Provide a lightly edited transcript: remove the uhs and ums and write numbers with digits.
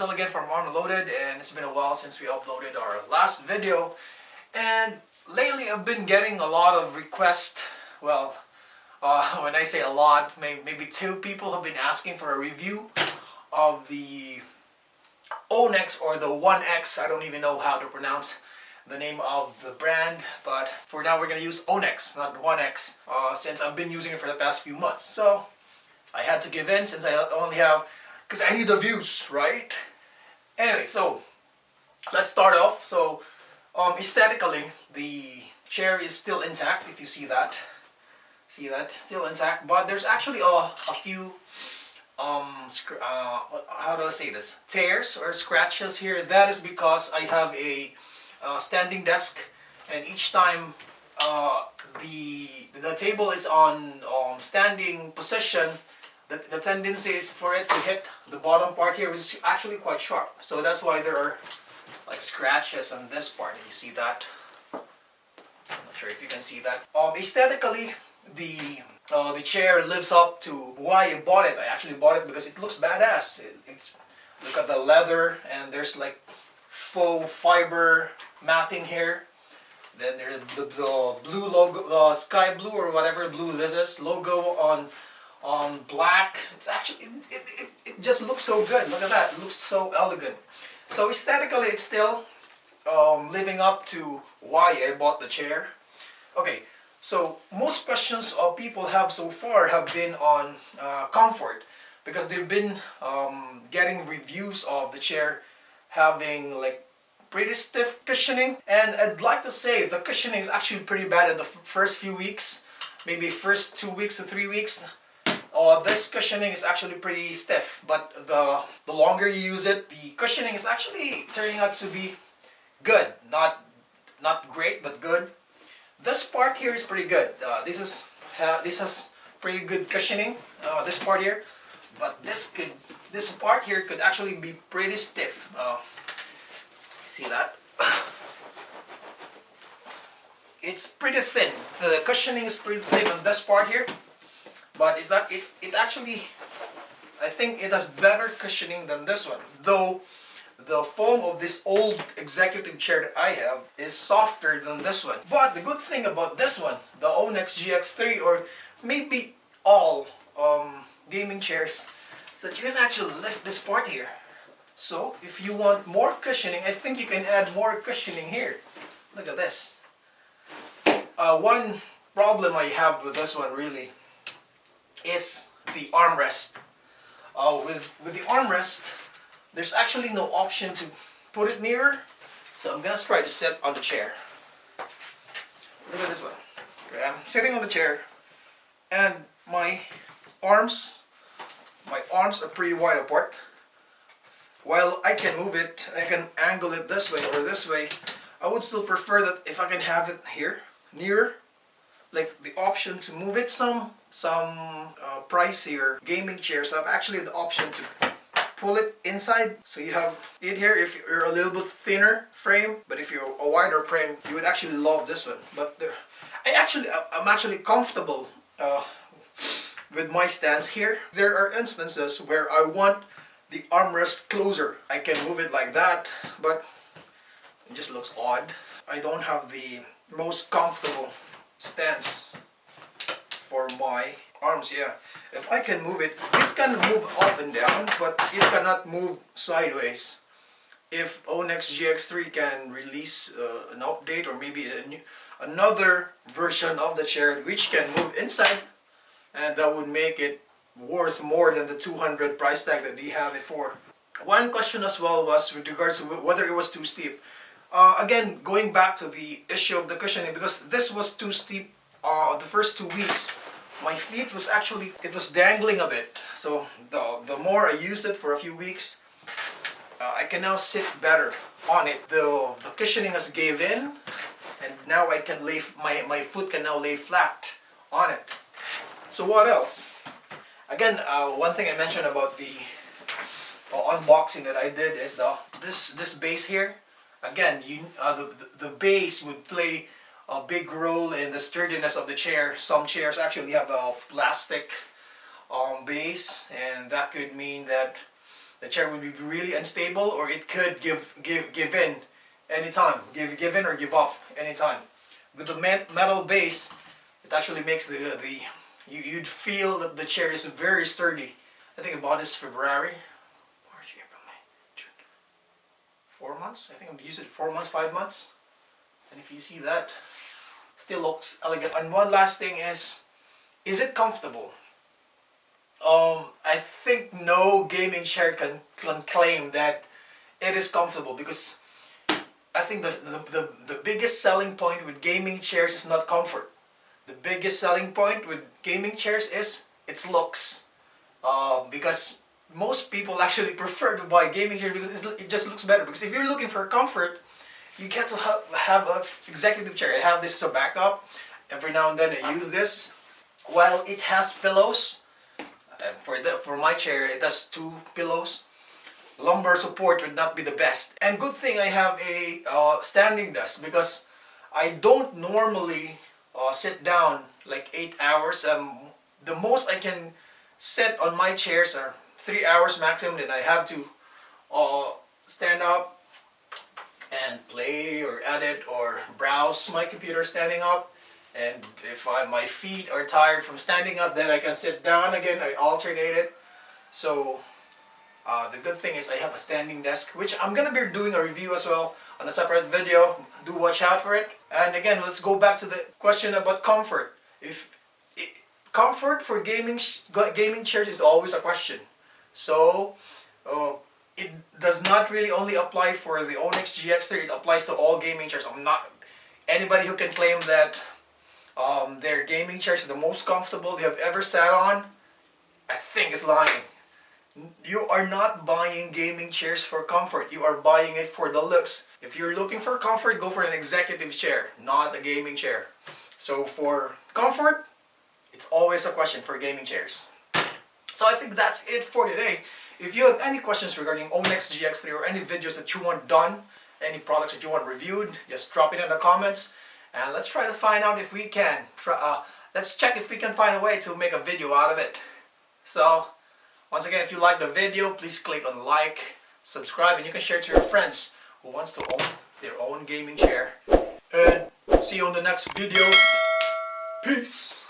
Denzel again from Unloaded, and it's been a while since we uploaded our last video. And lately I've been getting a lot of requests. Well, when I say a lot, maybe two people have been asking for a review of the Onex or the Onex. I don't even know how to pronounce the name of the brand, but for now we're going to use Onex, not Onex, since I've been using it for the past few months. So I had to give in since I only have, because I need the views, right? Anyway, so let's start off. So aesthetically, the chair is still intact. If you see that, still intact. But there's actually a few how do I say this? Tears or scratches here. That is because I have a standing desk, and each time the table is on standing position, the tendency is for it to hit the bottom part here, which is actually quite sharp. So that's why there are like scratches on this part. You see that? I'm not sure if you can see that. Aesthetically, the chair lives up to why I bought it. I actually bought it because it looks badass. It's look at the leather, and there's like faux fiber matting here. Then there's the blue logo, sky blue or whatever blue this is, logo on black. It's actually it just looks so good. Look at that. It looks so elegant. So aesthetically, it's still living up to why I bought the chair. Okay. So most questions people have so far have been on comfort, because they've been getting reviews of the chair having like pretty stiff cushioning, and I'd like to say the cushioning is actually pretty bad in the first few weeks, maybe first 2 weeks to 3 weeks. This cushioning is actually pretty stiff, but the longer you use it, the cushioning is actually turning out to be good. Not great, but good. This part here is pretty good. This has pretty good cushioning. This part here, but this part here could actually be pretty stiff. See that? It's pretty thin. The cushioning is pretty thin on this part here, but it actually, I think it has better cushioning than this one. Though the foam of this old executive chair that I have is softer than this one. But the good thing about this one, the Onex Gx3, or maybe all gaming chairs, is that you can actually lift this part here. So if you want more cushioning, I think you can add more cushioning here. Look at this. One problem I have with this one really is the armrest. With the armrest, there's actually no option to put it nearer, so I'm gonna try to sit on the chair. Look at this one. Okay, I'm sitting on the chair, and my arms are pretty wide apart. While I can move it, I can angle it this way or this way, I would still prefer that if I can have it here, nearer, like the option to move it. Some pricier gaming chairs have actually the option to pull it inside, so you have it here if you're a little bit thinner frame, but if you're a wider frame, you would actually love this one. But I'm actually comfortable with my stance here. There are instances where I want the armrest closer. I can move it like that, but it just looks odd. I don't have the most comfortable stance for my arms. Yeah, if I can move it, this can move up and down, but it cannot move sideways. If Onex Gx3 can release an update, or maybe another version of the chair which can move inside, and that would make it worth more than the 200 price tag that they have it for. One question as well was with regards to whether it was too steep. Again, going back to the issue of the cushioning, because this was too steep the first 2 weeks. My feet was actually, it was dangling a bit. So the more I used it for a few weeks, I can now sit better on it. The cushioning has gave in, and now I can lay, my foot can now lay flat on it. So what else? Again, one thing I mentioned about the unboxing that I did is this base here. Again, the base would play a big role in the sturdiness of the chair. Some chairs actually have a plastic base, and that could mean that the chair would be really unstable, or it could give in anytime, give in or give up anytime. With the metal base, it actually makes you'd feel that the chair is very sturdy. I think I bought this February, March, April, May, June. 4 months. I think I've used it 4 months, 5 months. And if you see that, still looks elegant. And one last thing is it comfortable? I think no gaming chair can claim that it is comfortable, because I think the biggest selling point with gaming chairs is not comfort. The biggest selling point with gaming chairs is its looks. Because most people actually prefer to buy gaming chairs because it just looks better. Because if you're looking for comfort, you get to have an executive chair. I have this as a backup. Every now and then I use this. While it has pillows, for my chair it has 2 pillows. Lumbar support would not be the best. And good thing I have a standing desk, because I don't normally sit down like 8 hours. The most I can sit on my chairs are 3 hours maximum. Then I have to stand up and play or edit or browse my computer standing up. And if my feet are tired from standing up, then I can sit down again. I alternate it. So the good thing is I have a standing desk, which I'm gonna be doing a review as well on a separate video. Do watch out for it. And again, let's go back to the question about comfort. Comfort for gaming chairs is always a question. So it does not really only apply for the Onex Gx3. It applies to all gaming chairs. Anybody who can claim that their gaming chairs is the most comfortable they have ever sat on, I think is lying. You are not buying gaming chairs for comfort. You are buying it for the looks. If you're looking for comfort, go for an executive chair, not a gaming chair. So for comfort, it's always a question for gaming chairs. So I think that's it for today. If you have any questions regarding Onex Gx3 or any videos that you want done, any products that you want reviewed, just drop it in the comments. And let's try to find out if we can. Let's check if we can find a way to make a video out of it. So, once again, if you like the video, please click on like, subscribe, and you can share it to your friends who wants to own their own gaming chair. And see you on the next video. Peace!